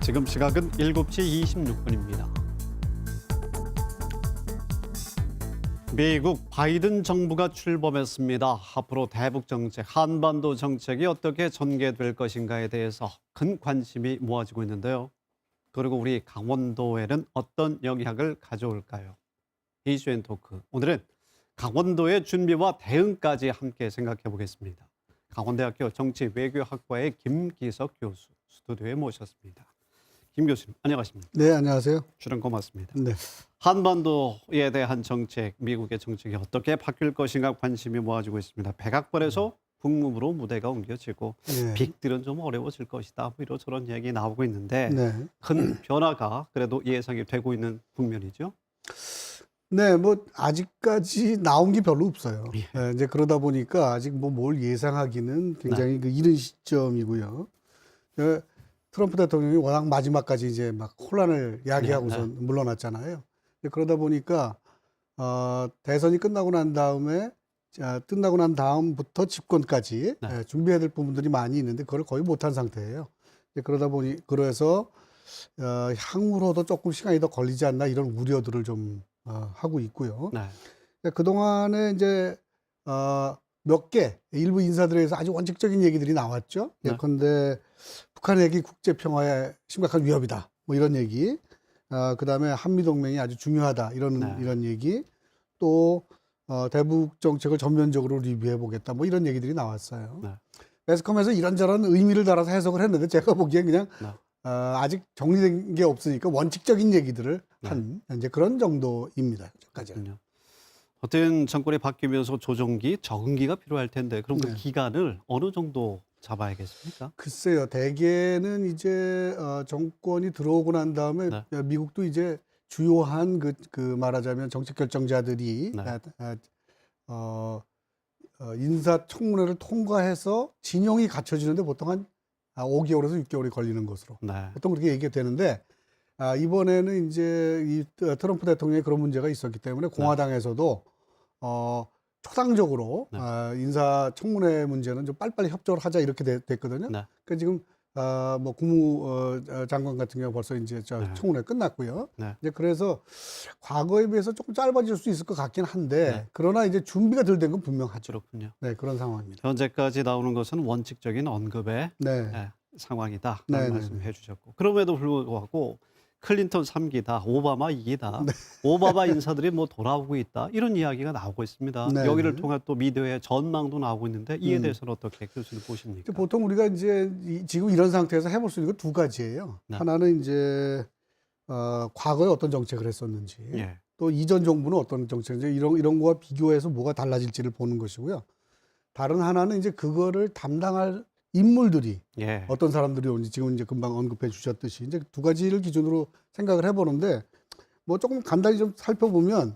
지금 시각은 7시 26분입니다. 미국 바이든 정부가 출범했습니다. 앞으로 대북 정책, 한반도 정책이 어떻게 전개될 것인가에 대해서 큰 관심이 모아지고 있는데요. 그리고 우리 강원도에는 어떤 영향을 가져올까요? 이슈앤토크. 오늘은 강원도의 준비와 대응까지 함께 생각해 보겠습니다. 강원대학교 정치외교학과의 김기석 교수 스튜디오에 모셨습니다. 김 교수님, 안녕하십니까? 네, 안녕하세요. 출연 고맙습니다. 네. 한반도에 대한 정책, 미국의 정책이 어떻게 바뀔 것인가 관심이 모아지고 있습니다. 백악관에서 북무부로 무대가 옮겨지고 네. 빅딜은 좀 어려워질 것이다. 뭐 이런저런 얘기 나오고 있는데 네. 큰 변화가 그래도 예상이 되고 있는 국면이죠. 네, 뭐 아직까지 나온 게 별로 없어요. 예. 네, 이제 그러다 보니까 아직 뭐 뭘 예상하기는 굉장히 그 이른 시점이고요. 트럼프 대통령이 워낙 마지막까지 이제 막 혼란을 야기하고선 물러났잖아요. 그러다 보니까 대선이 끝나고 난 다음부터 집권까지 준비해야 될 부분들이 많이 있는데 그걸 거의 못한 상태예요. 그러다 보니 그래서 향후로도 조금 시간이 더 걸리지 않나 이런 우려들을 좀 하고 있고요. 그동안에 이제 몇 개 일부 인사들에서 아주 원칙적인 얘기들이 나왔죠. 예컨대 북한핵이 국제 평화에 심각한 위협이다. 뭐 이런 얘기. 그다음에 한미 동맹이 아주 중요하다. 이런 얘기. 또 대북 정책을 전면적으로 리뷰해 보겠다. 뭐 이런 얘기들이 나왔어요. 매스컴에서 이런저런 의미를 달아서 해석을 했는데 제가 보기엔 그냥 아직 정리된 게 없으니까 원칙적인 얘기들을 한 이제 그런 정도입니다. 여기까지는. 어떤 정권이 바뀌면서 조정기, 적응기가 필요할 텐데 그럼 그 기간을 어느 정도 잡아야겠습니까? 글쎄요. 대개는 이제 정권이 들어오고 난 다음에 미국도 이제 주요한 그 말하자면 정책 결정자들이 인사청문회를 통과해서 진영이 갖춰지는데 보통 한 5개월에서 6개월이 걸리는 것으로 보통 그렇게 얘기가 되는데 이번에는 이제 이 트럼프 대통령의 그런 문제가 있었기 때문에 공화당에서도 초당적으로 인사청문회 문제는 좀 빨리빨리 협조를 하자 이렇게 됐거든요. 그러니까 지금 뭐 국무장관 같은 경우 벌써 이제 청문회 끝났고요. 이제 그래서 과거에 비해서 조금 짧아질 수 있을 것 같긴 한데 그러나 이제 준비가 덜 된 건 분명하죠. 그렇군요. 네, 그런 상황입니다. 현재까지 나오는 것은 원칙적인 언급의 상황이다. 라는 말씀해 주셨고 그럼에도 불구하고 클린턴 3기다, 오바마 2기다, 오바마 인사들이 뭐 돌아오고 있다 이런 이야기가 나오고 있습니다. 여기를 통해 또 미디어의 전망도 나오고 있는데 이에 대해서는 어떻게 교수님 보십니까? 보통 우리가 이제 지금 이런 상태에서 해볼 수 있는 건 두 가지예요. 하나는 이제 과거에 어떤 정책을 했었는지, 또 이전 정부는 어떤 정책인지 이런 거와 비교해서 뭐가 달라질지를 보는 것이고요. 다른 하나는 이제 그거를 담당할 인물들이 어떤 사람들이 오는지 지금 이제 금방 언급해 주셨듯이 이제 두 가지를 기준으로 생각을 해보는데 뭐 조금 간단히 좀 살펴보면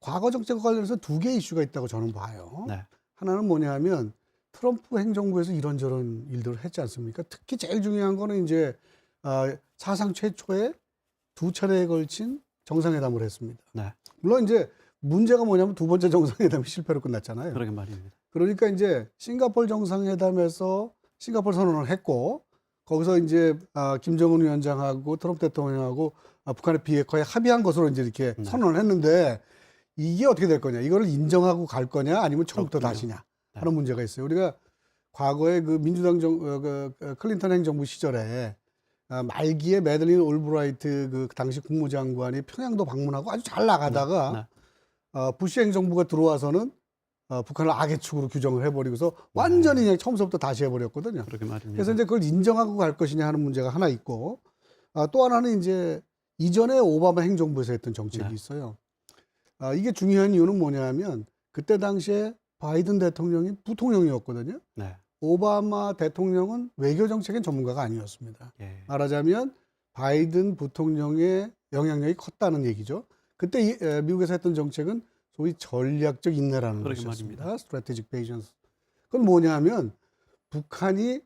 과거 정책과 관련해서 두 개의 이슈가 있다고 저는 봐요. 하나는 뭐냐 하면 트럼프 행정부에서 이런저런 일들을 했지 않습니까? 특히 제일 중요한 거는 이제 사상 최초의 두 차례에 걸친 정상회담을 했습니다. 물론 이제 문제가 뭐냐면 두 번째 정상회담이 실패로 끝났잖아요. 그러게 말입니다. 그러니까 이제 싱가포르 정상회담에서 싱가포르 선언을 했고 거기서 이제 김정은 위원장하고 트럼프 대통령하고 북한의 비핵화에 합의한 것으로 이제 이렇게 선언을 했는데 이게 어떻게 될 거냐? 이거를 인정하고 갈 거냐? 아니면 처음부터 다시냐? 하는 문제가 있어요. 우리가 과거에 그 민주당 클린턴 행정부 시절에 말기에 매들린 올브라이트 그 당시 국무장관이 평양도 방문하고 아주 잘 나가다가 부시 행정부가 들어와서는 북한을 악의 축으로 규정을 해버리고서 완전히 그냥 처음부터 다시 해버렸거든요. 그래서 이제 그걸 인정하고 갈 것이냐 하는 문제가 하나 있고 또 하나는 이제 이전에 오바마 행정부에서 했던 정책이 있어요. 이게 중요한 이유는 뭐냐면 그때 당시에 바이든 대통령이 부통령이었거든요. 오바마 대통령은 외교 정책엔 전문가가 아니었습니다. 말하자면 바이든 부통령의 영향력이 컸다는 얘기죠. 그때 미국에서 했던 정책은 소위 전략적 인내라는 것이었습니다. Strategic Patience. 그건 뭐냐면 북한이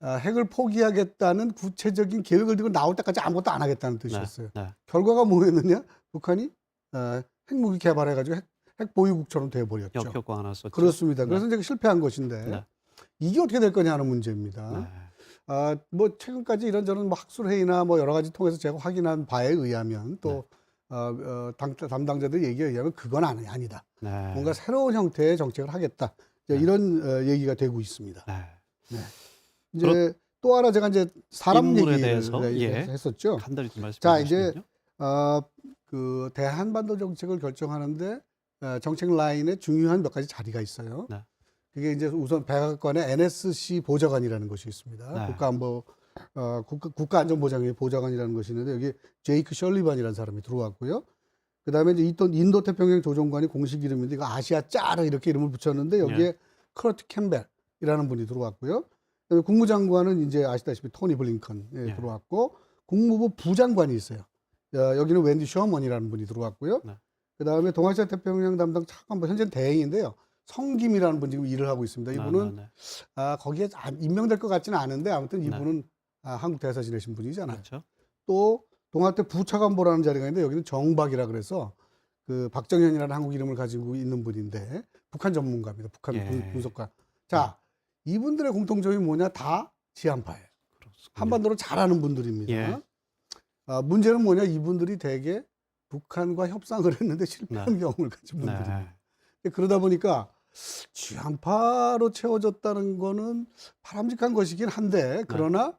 핵을 포기하겠다는 구체적인 계획을 들고 나올 때까지 아무것도 안 하겠다는 뜻이었어요. 결과가 뭐였느냐? 북한이 핵무기 개발해가지고 핵 보유국처럼 돼버렸죠. 역효과가 났었죠. 그렇습니다. 그래서 이제 실패한 것인데 이게 어떻게 될 거냐 하는 문제입니다. 뭐 최근까지 이런저런 뭐 학술회의나 뭐 여러 가지 통해서 제가 확인한 바에 의하면 또 담당자들 얘기에 의하면 그건 아니다. 네. 뭔가 새로운 형태의 정책을 하겠다. 이제 이런 얘기가 되고 있습니다. 네. 네. 이제 또 하나 제가 이제 사람 인물에 얘기를 대해서 했었죠. 간단히 좀 말씀해 자, 이제 주시면요. 그 대한반도 정책을 결정하는데 정책 라인에 중요한 몇 가지 자리가 있어요. 네. 그게 이제 우선 백악관의 NSC 보좌관이라는 것이 있습니다. 네. 국가안전보장회 보좌관이라는 것이 있는데 여기 제이크 셜리반이라는 사람이 들어왔고요. 그다음에 이제 인도태평양 조정관이 공식 이름인데 이거 아시아 짜르 이렇게 이름을 붙였는데 여기에 커트 캠벨이라는 분이 들어왔고요. 그다음에 국무장관은 이제 아시다시피 토니 블링컨 들어왔고 국무부 부장관이 있어요. 여기는 웬디 셔먼이라는 분이 들어왔고요. 네. 그다음에 동아시아 태평양 담당 차관보 현재는 대행인데요. 성김이라는 분 지금 일을 하고 있습니다. 이분은 거기에 임명될 것 같지는 않은데 아무튼 이분은 한국 대사 지내신 분이잖아요. 그렇죠. 또 동아태 부차관보라는 자리가 있는데 여기는 정박이라 그래서 그 박정현이라는 한국 이름을 가지고 있는 분인데 북한 전문가입니다. 북한 분석가. 자, 이분들의 공통점이 뭐냐? 다 지한파예요. 그렇습니다. 한반도를 잘 아는 분들입니다. 문제는 뭐냐? 이분들이 대개 북한과 협상을 했는데 실패한 경험을 가진 분들입니다. 그러다 보니까 지한파로 채워졌다는 거는 바람직한 것이긴 한데 그러나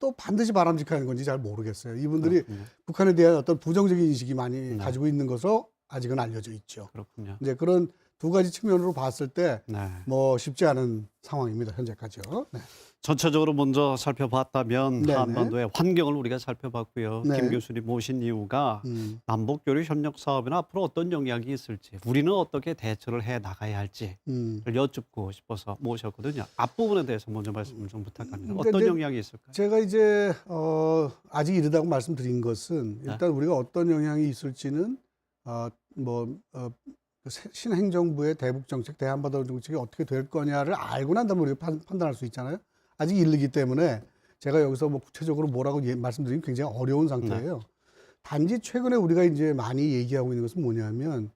또 반드시 바람직한 건지 잘 모르겠어요. 이분들이 북한에 대한 어떤 부정적인 인식이 많이 가지고 있는 것으로 아직은 알려져 있죠. 그렇군요. 이제 그런 두 가지 측면으로 봤을 때 뭐 쉽지 않은 상황입니다. 현재까지요. 네. 전체적으로 먼저 살펴봤다면 네네. 한반도의 환경을 우리가 살펴봤고요. 네. 김 교수님 모신 이유가 남북교류 협력 사업이나 앞으로 어떤 영향이 있을지 우리는 어떻게 대처를 해 나가야 할지를 여쭙고 싶어서 모셨거든요. 앞부분에 대해서 먼저 말씀을 좀 부탁합니다. 어떤 이제 영향이 있을까요? 제가 이제 아직 이르다고 말씀드린 것은 일단 우리가 어떤 영향이 있을지는 신행정부의 대북 정책, 대한반도 정책이 어떻게 될 거냐를 알고 난 다음에 우리가 판단할 수 있잖아요. 아직 이르기 때문에 제가 여기서 뭐 구체적으로 뭐라고 말씀드리면 굉장히 어려운 상태예요. 단지 최근에 우리가 이제 많이 얘기하고 있는 것은 뭐냐면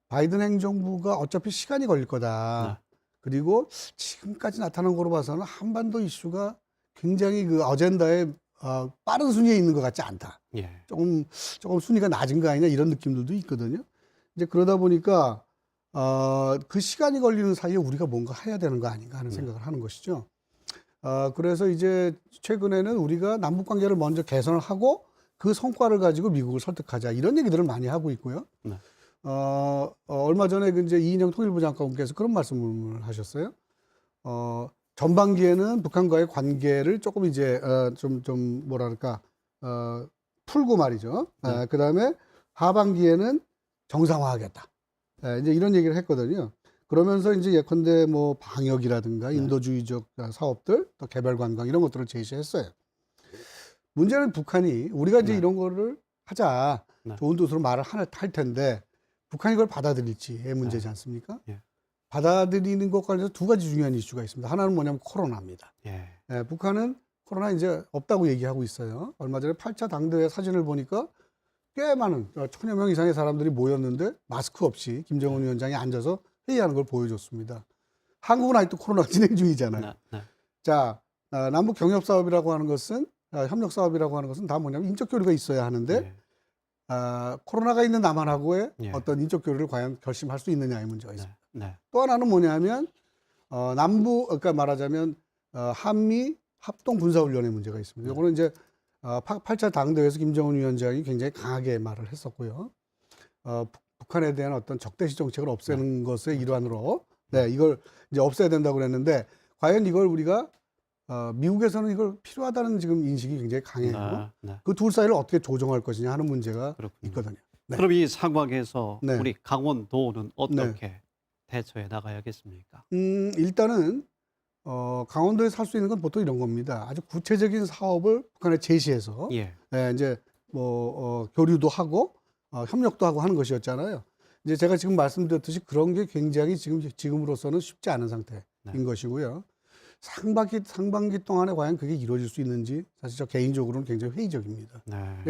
바이든 행정부가 어차피 시간이 걸릴 거다. 그리고 지금까지 나타난 거로 봐서는 한반도 이슈가 굉장히 그 어젠다에 빠른 순위에 있는 것 같지 않다. 조금 순위가 낮은 거 아니냐 이런 느낌들도 있거든요. 이제 그러다 보니까 그 시간이 걸리는 사이에 우리가 뭔가 해야 되는 거 아닌가 하는 생각을 하는 것이죠. 그래서 이제 최근에는 우리가 남북 관계를 먼저 개선을 하고 그 성과를 가지고 미국을 설득하자 이런 얘기들을 많이 하고 있고요. 얼마 전에 그 이제 이인영 통일부 장관께서 그런 말씀을 하셨어요. 전반기에는 북한과의 관계를 조금 이제 좀 뭐랄까 풀고 말이죠. 그 다음에 하반기에는 정상화하겠다. 이제 이런 얘기를 했거든요. 그러면서 이제 예컨대 뭐 방역이라든가 인도주의적 사업들, 또 개발 관광 이런 것들을 제시했어요. 문제는 북한이 우리가 이제 이런 거를 하자 좋은 뜻으로 말을 할 텐데 북한이 그걸 받아들일지의 문제지 않습니까? 받아들이는 것과 관련해서 두 가지 중요한 이슈가 있습니다. 하나는 뭐냐면 코로나입니다. 북한은 코로나 이제 없다고 얘기하고 있어요. 얼마 전에 8차 당대회 사진을 보니까 꽤 많은 1000여 명 이상의 사람들이 모였는데 마스크 없이 김정은 위원장이 앉아서 회의하는 걸 보여줬습니다. 한국은 아직도 코로나 진행 중이잖아요. 자, 남북 경협 사업이라고 하는 것은 협력 사업이라고 하는 것은 다 뭐냐면 인적 교류가 있어야 하는데 코로나가 있는 남한하고의 어떤 인적 교류를 과연 결심할 수 있느냐의 문제가 있습니다. 또 하나는 뭐냐면 그러니까 말하자면 한미 합동 군사훈련의 문제가 있습니다. 이거는 이제 8차 당대회에서 김정은 위원장이 굉장히 강하게 말을 했었고요. 북한에 대한 어떤 적대시 정책을 없애는 것의 일환으로 이걸 이제 없애야 된다고 그랬는데 과연 이걸 우리가 미국에서는 이걸 필요하다는 지금 인식이 굉장히 강해요. 그 둘 사이를 어떻게 조정할 것이냐 하는 문제가 있거든요. 그럼 이 상황에서 우리 강원도는 어떻게 대처해 나가야겠습니까? 일단은 강원도에 살 수 있는 건 보통 이런 겁니다. 아주 구체적인 사업을 북한에 제시해서 이제 뭐 교류도 하고 협력도 하고 하는 것이었잖아요. 이제 제가 지금 말씀드렸듯이 그런 게 굉장히 지금으로서는 쉽지 않은 상태인 것이고요. 상반기 동안에 과연 그게 이루어질 수 있는지 사실 저 개인적으로는 굉장히 회의적입니다.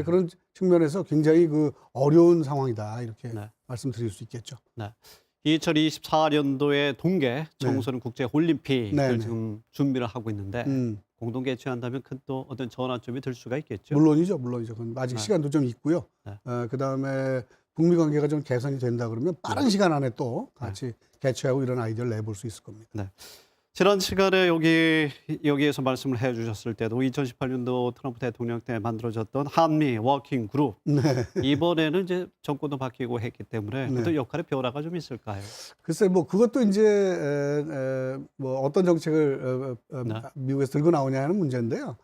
그런 측면에서 굉장히 그 어려운 상황이다 이렇게 말씀드릴 수 있겠죠. 2024년도에 동계 청소년 국제 올림픽을 네, 네. 지금 준비를 하고 있는데 음, 공동 개최한다면 큰 또 어떤 전환점이 될 수가 있겠죠. 물론이죠. 그건 아직 네. 시간도 좀 있고요. 네. 그다음에 북미 관계가 좀 개선이 된다 그러면 빠른 시간 안에 또 같이 개최하고 이런 아이디어를 내볼 수 있을 겁니다. 네. 지난 시간에 여기에서 말씀을 해주셨을 때도 2018년도 트럼프 대통령 때 만들어졌던 한미 워킹 그룹 네. 이번에는 이제 정권도 바뀌고 했기 때문에 네. 어떤 역할의 변화가 좀 있을까요? 글쎄 뭐 그것도 이제 뭐 어떤 정책을 네. 미국에서 들고 나오냐는 문제인데요.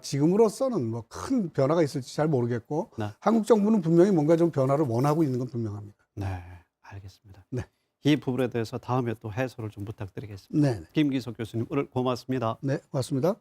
지금으로서는 뭐 큰 변화가 있을지 잘 모르겠고 네. 한국 정부는 분명히 뭔가 좀 변화를 원하고 있는 건 분명합니다. 네, 알겠습니다. 네. 이 부분에 대해서 다음에 또 해설을 좀 부탁드리겠습니다. 네, 김기석 교수님 오늘 고맙습니다. 네, 고맙습니다.